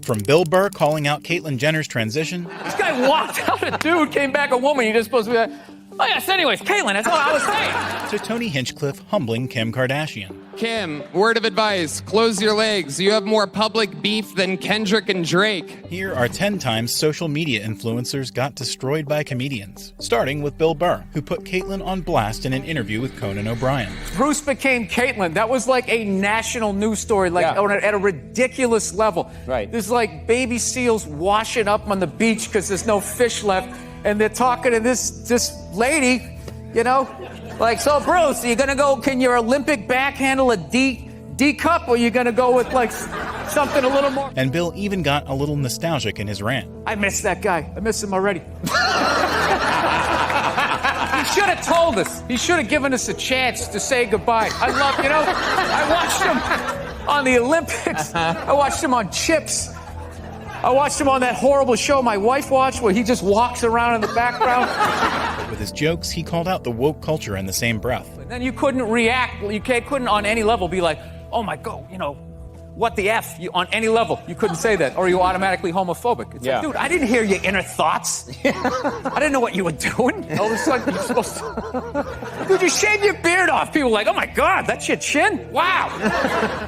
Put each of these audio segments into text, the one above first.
From Bill Burr calling out Caitlyn Jenner's transition. This guy walked out a dude, came back a woman. You're just supposed to be like, oh yes, anyways, Caitlyn, that's all I was saying. To Tony Hinchcliffe humbling Kim Kardashian. Kim, word of advice, close your legs. You have more public beef than Kendrick and Drake. Here are 10 times social media influencers got destroyed by comedians. Starting with Bill Burr, who put Caitlyn on blast in an interview with Conan O'Brien. Bruce became Caitlyn. That was like a national news story, like at a ridiculous level. Right. There's like baby seals washing up on the beach because there's no fish left. And they're talking to this lady, you know, like, so Bruce, are you gonna go, can your Olympic back handle a D cup, or are you gonna go with like something a little more? And Bill even got a little nostalgic in his rant. I miss that guy. I miss him already. He should have told us. He should have given us a chance to say goodbye. I watched him on the Olympics. I watched him on Chips. I watched him on that horrible show my wife watched where he just walks around in the background. With his jokes, he called out the woke culture in the same breath. And then you couldn't react. You couldn't on any level be like, oh my God, you know, what the F? On any level, you couldn't say that, or you automatically homophobic. It's like, dude, I didn't hear your inner thoughts. I didn't know what you were doing. All of a sudden, you're supposed to... Dude, you shave your beard off. People were like, oh my God, that's your chin? Wow.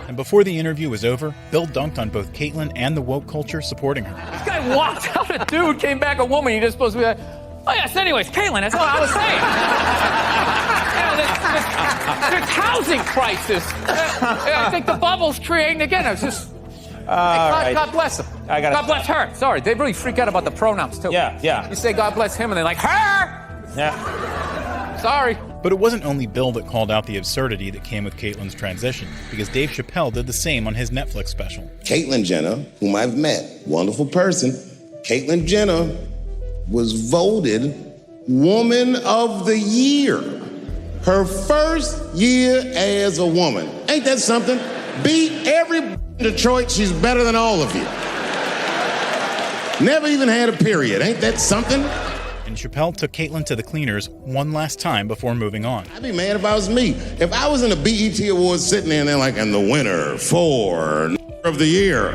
And before the interview was over, Bill dunked on both Caitlyn and the woke culture supporting her. This guy walked out a dude, came back a woman. You're just supposed to be like, oh yes, anyways, Caitlyn, that's all I was saying. This housing crisis. I think the bubble's creating again. I was just... God bless him. God bless her. Sorry, they really freak out about the pronouns, too. Yeah. You say God bless him, and they're like, her! Yeah. Sorry. But it wasn't only Bill that called out the absurdity that came with Caitlyn's transition, because Dave Chappelle did the same on his Netflix special. Caitlyn Jenner, whom I've met, wonderful person, Caitlyn Jenner was voted Woman of the Year. Her first year as a woman. Ain't that something? Beat every in Detroit, she's better than all of you. Never even had a period. Ain't that something? And Chappelle took Caitlyn to the cleaners one last time before moving on. I'd be mad if I was me. If I was in a BET Awards sitting there and they're like, and the winner for of the year,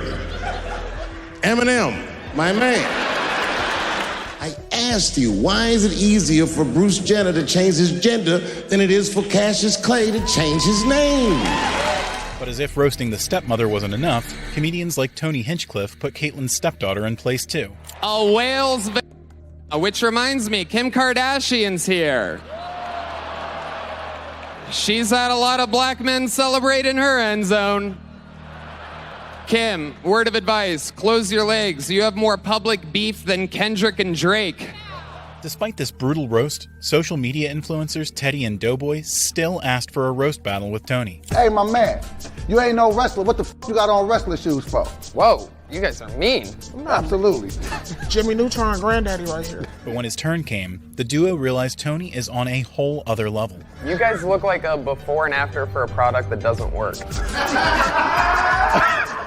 Eminem, my man. I asked you, why is it easier for Bruce Jenner to change his gender than it is for Cassius Clay to change his name? But as if roasting the stepmother wasn't enough, comedians like Tony Hinchcliffe put Caitlyn's stepdaughter in place too. A whale's which reminds me, Kim Kardashian's here. She's had a lot of black men celebrate in her end zone. Kim, word of advice, close your legs. You have more public beef than Kendrick and Drake. Despite this brutal roast, social media influencers Teddy and Doughboy still asked for a roast battle with Tony. Hey, my man, you ain't no wrestler. What the f you got on wrestling shoes for? Whoa, you guys are mean. Absolutely. Jimmy Neutron granddaddy right here. But when his turn came, the duo realized Tony is on a whole other level. You guys look like a before and after for a product that doesn't work.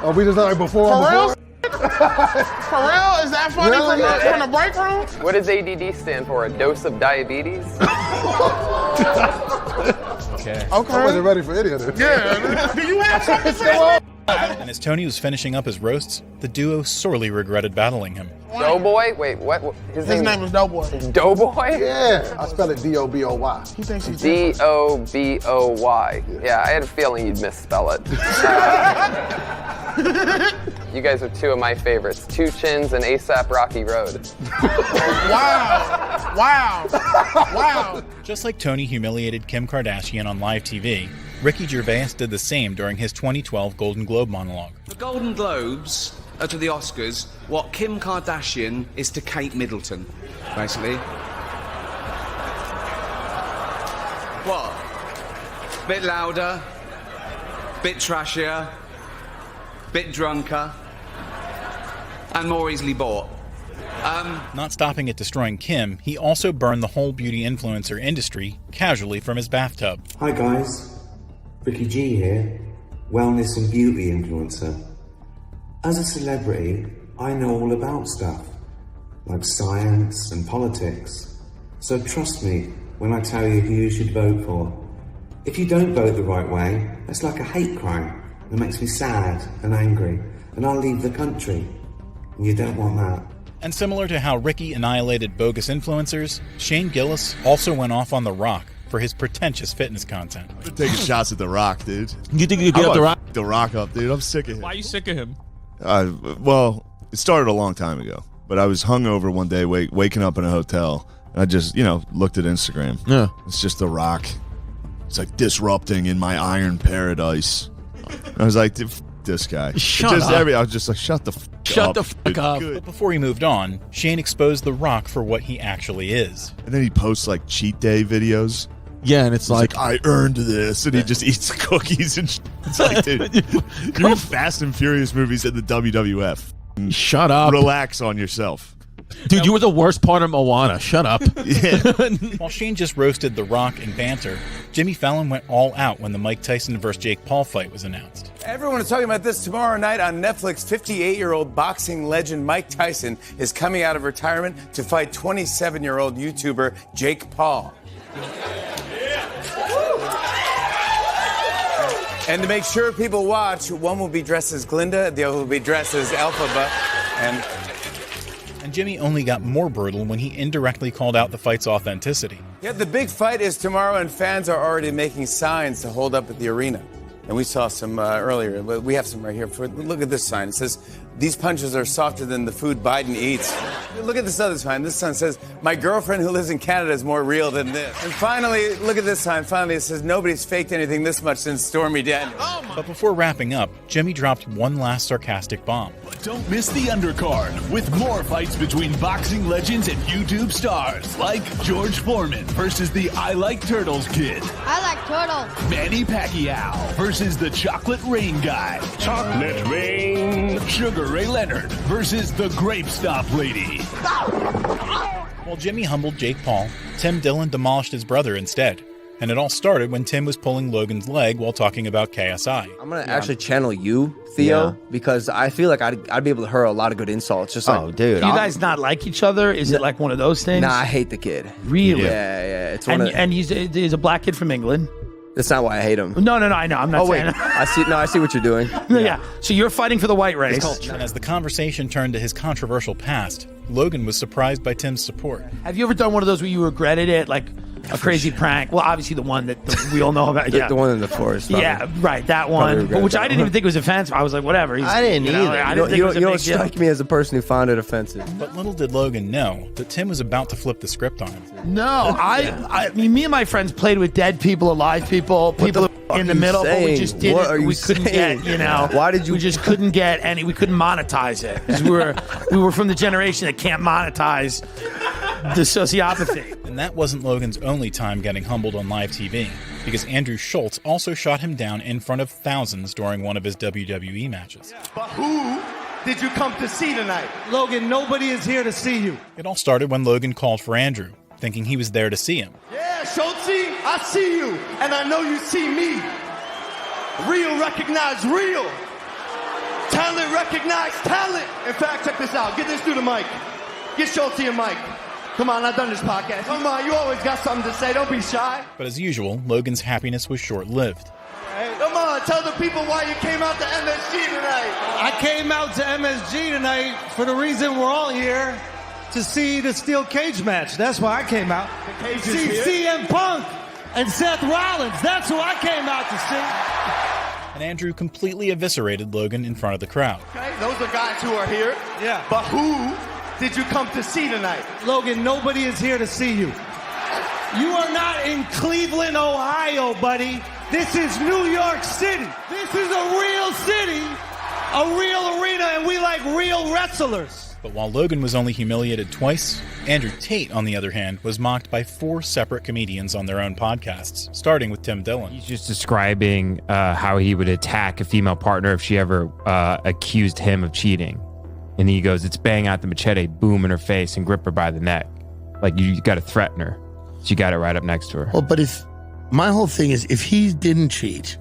Oh, we just like before. For real? For real? Is that funny from the break room? What does ADD stand for? A dose of diabetes? Okay. I wasn't ready for any of this. Yeah. Do you have something to say? And as Tony was finishing up his roasts, the duo sorely regretted battling him. Doughboy? Wait, what? His name is Doughboy. Doughboy? Yeah, I spell it D-O-B-O-Y. He thinks he's D-O-B-O-Y. Yeah, I had a feeling you'd misspell it. You guys are two of my favorites, Two Chins and A$AP Rocky Road. Wow. Just like Tony humiliated Kim Kardashian on live TV, Ricky Gervais did the same during his 2012 Golden Globe monologue. The Golden Globes are to the Oscars what Kim Kardashian is to Kate Middleton, basically. What? Bit louder, bit trashier, bit drunker, and more easily bought. Not stopping at destroying Kim, he also burned the whole beauty influencer industry casually from his bathtub. Hi guys, Ricky G here, wellness and beauty influencer. As a celebrity, I know all about stuff, like science and politics. So trust me when I tell you who you should vote for. If you don't vote the right way, that's like a hate crime that makes me sad and angry, and I'll leave the country. You don't want that. And similar to how Ricky annihilated bogus influencers, Shane Gillis also went off on The Rock for his pretentious fitness content. I'm taking shots at The Rock, dude. You think you get up The Rock? The Rock up, dude. I'm sick of him. Why are you sick of him? Well, it started a long time ago, but I was hungover one day, waking up in a hotel, and I just, looked at Instagram. Yeah. It's just The Rock. It's like disrupting in my iron paradise. I was like, this guy. Shut up. I was just like, shut the fuck up. But before he moved on, Shane exposed The Rock for what he actually is. And then he posts like cheat day videos. Yeah, and it's like, I earned this, and he just eats cookies and shit. It's like, dude, you're in Fast and Furious movies in the WWF. Shut up. Relax on yourself. Dude, you were the worst part of Moana. Shut up. Yeah. While Shane just roasted The Rock in banter, Jimmy Fallon went all out when the Mike Tyson vs. Jake Paul fight was announced. Everyone is talking about this tomorrow night on Netflix. 58-year-old boxing legend Mike Tyson is coming out of retirement to fight 27-year-old YouTuber Jake Paul. And to make sure people watch, one will be dressed as Glinda, the other will be dressed as Elphaba. And Jimmy only got more brutal when he indirectly called out the fight's authenticity. Yeah, the big fight is tomorrow, and fans are already making signs to hold up at the arena. And we saw some earlier, but we have some right here. Look at this sign. It says, "These punches are softer than the food Biden eats." Look at this other sign. This sign says, "My girlfriend who lives in Canada is more real than this." And finally, look at this sign. Finally, it says, "Nobody's faked anything this much since Stormy Daniels." But before wrapping up, Jimmy dropped one last sarcastic bomb. Don't miss the undercard with more fights between boxing legends and YouTube stars like George Foreman versus the I Like Turtles kid. I like turtles. Manny Pacquiao versus the Chocolate Rain guy. Chocolate Rain. Sugar Ray Leonard versus the Grape Stop lady. While Jimmy humbled Jake Paul, Tim Dillon demolished his brother instead. And it all started when Tim was pulling Logan's leg while talking about KSI. I'm going to actually channel you, Theo, because I feel like I'd be able to hurl a lot of good insults. Just like, dude. Do you guys not like each other? Is it like one of those things? Nah, I hate the kid. Really? Yeah. It's and he's a black kid from England. That's not why I hate him. No, I know. I'm not saying. Wait. I see what you're doing. Yeah. So you're fighting for the white race. And as the conversation turned to his controversial past, Logan was surprised by Tim's support. Have you ever done one of those where you regretted it, like a crazy prank? Well, obviously the one that we all know about. The one in the forest. Probably. Yeah, right, that one. But which I didn't even think was offensive. I was like, whatever. I didn't either. You don't strike me as a person who found it offensive. But little did Logan know that Tim was about to flip the script on him. No, I mean, me and my friends played with dead people, alive people, people in the middle, but we just didn't. We couldn't get, Why did you? We just couldn't get any. We couldn't monetize it because we were from the generation that can't monetize the sociopathy. And that wasn't Logan's only time getting humbled on live TV, because Andrew Schultz also shot him down in front of thousands during one of his WWE matches. But who did you come to see tonight? Logan, nobody is here to see you. It all started when Logan called for Andrew, thinking he was there to see him. Yeah, Schultz, I see you, and I know you see me. Real recognize real. Talent recognize talent. In fact, check this out. Get this through the mic. Get Schultz a mic. Come on, I've done this podcast. Come on, you always got something to say. Don't be shy. But as usual, Logan's happiness was short-lived. Come on, tell the people why you came out to MSG tonight. I came out to MSG tonight for the reason we're all here, to see the steel cage match. That's why I came out. See CM Punk and Seth Rollins. That's who I came out to see. And Andrew completely eviscerated Logan in front of the crowd. Okay, those are guys who are here. Yeah. But who did you come to see tonight? Logan, nobody is here to see you. You are not in Cleveland, Ohio, buddy. This is New York City. This is a real city, a real arena, and we like real wrestlers. But while Logan was only humiliated twice, Andrew Tate, on the other hand, was mocked by 4 separate comedians on their own podcasts, starting with Tim Dillon. He's just describing how he would attack a female partner if she ever accused him of cheating. And he goes, it's bang out the machete, boom in her face, and grip her by the neck. Like, you got to threaten her. So you got it right up next to her. Well, but my whole thing is, if he didn't cheat,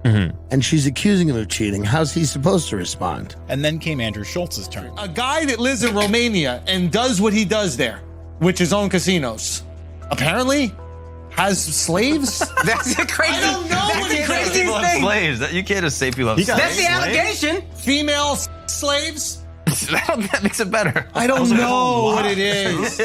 and she's accusing him of cheating, how's he supposed to respond? And then came Andrew Schultz's turn. A guy that lives in Romania and does what he does there, which is own casinos, apparently has slaves? That's a crazy, I don't know that's what the craziest thing. Slaves. You can't just say people have slaves. That's the allegation. Female slaves? That makes it better. I don't know what it is.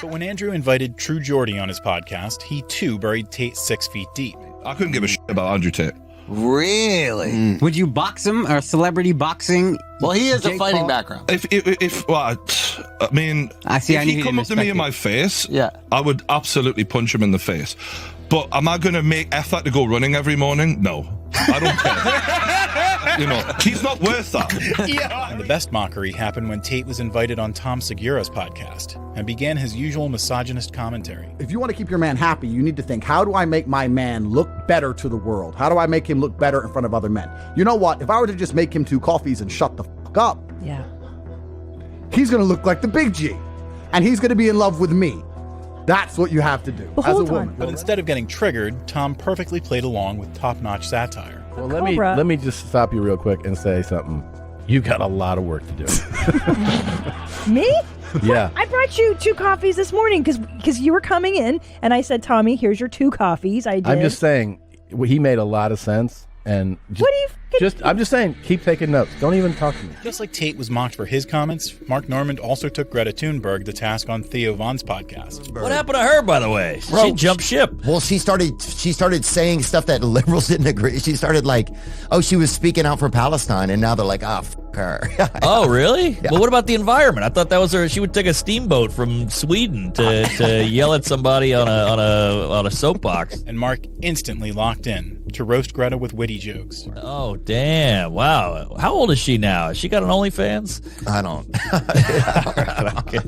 But when Andrew invited True Geordie on his podcast, he too buried Tate 6 feet deep. I couldn't give a shit about Andrew Tate. Really? Would you box him or celebrity boxing? Well, he has a Jake fighting Paul? I background. mean, if he come up to me in my face, I would absolutely punch him in the face. But am I going to make effort to go running every morning? No, I don't care. You know, he's not worth that. And the best mockery happened when Tate was invited on Tom Segura's podcast and began his usual misogynist commentary. If you want to keep your man happy, you need to think, how do I make my man look better to the world? How do I make him look better in front of other men? You know what? If I were to just make him 2 coffees and shut the fuck up, he's going to look like the big G. And he's going to be in love with me. That's what you have to do as a woman. But instead of getting triggered, Tom perfectly played along with top-notch satire. Well, let me just stop you real quick and say something. You got a lot of work to do. Me? Yeah. I brought you 2 coffees this morning because you were coming in, and I said, Tommy, here's your 2 coffees. I did. I'm just saying, he made a lot of sense. And I'm just saying, keep taking notes. Don't even talk to me. Just like Tate was mocked for his comments, Mark Normand also took Greta Thunberg to task on Theo Von's podcast. What happened to her, by the way? She jumped ship. Well, she started saying stuff that liberals didn't agree. She started like, she was speaking out for Palestine, and now they're like, f her. Oh, really? Yeah. Well, what about the environment? I thought that was her. She would take a steamboat from Sweden to yell at somebody on a soapbox. And Mark instantly locked in to roast Greta with witty jokes. Oh, damn. Wow. How old is she now? Has she got an OnlyFans? I don't. Okay.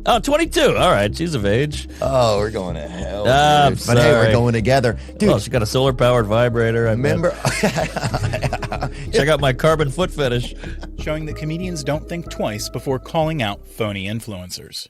Oh, 22. All right. She's of age. Oh, we're going to hell. I'm But hey, we're going together. Dude, well, she got a solar-powered vibrator. Remember? Check out my carbon foot fetish. Showing that comedians don't think twice before calling out phony influencers.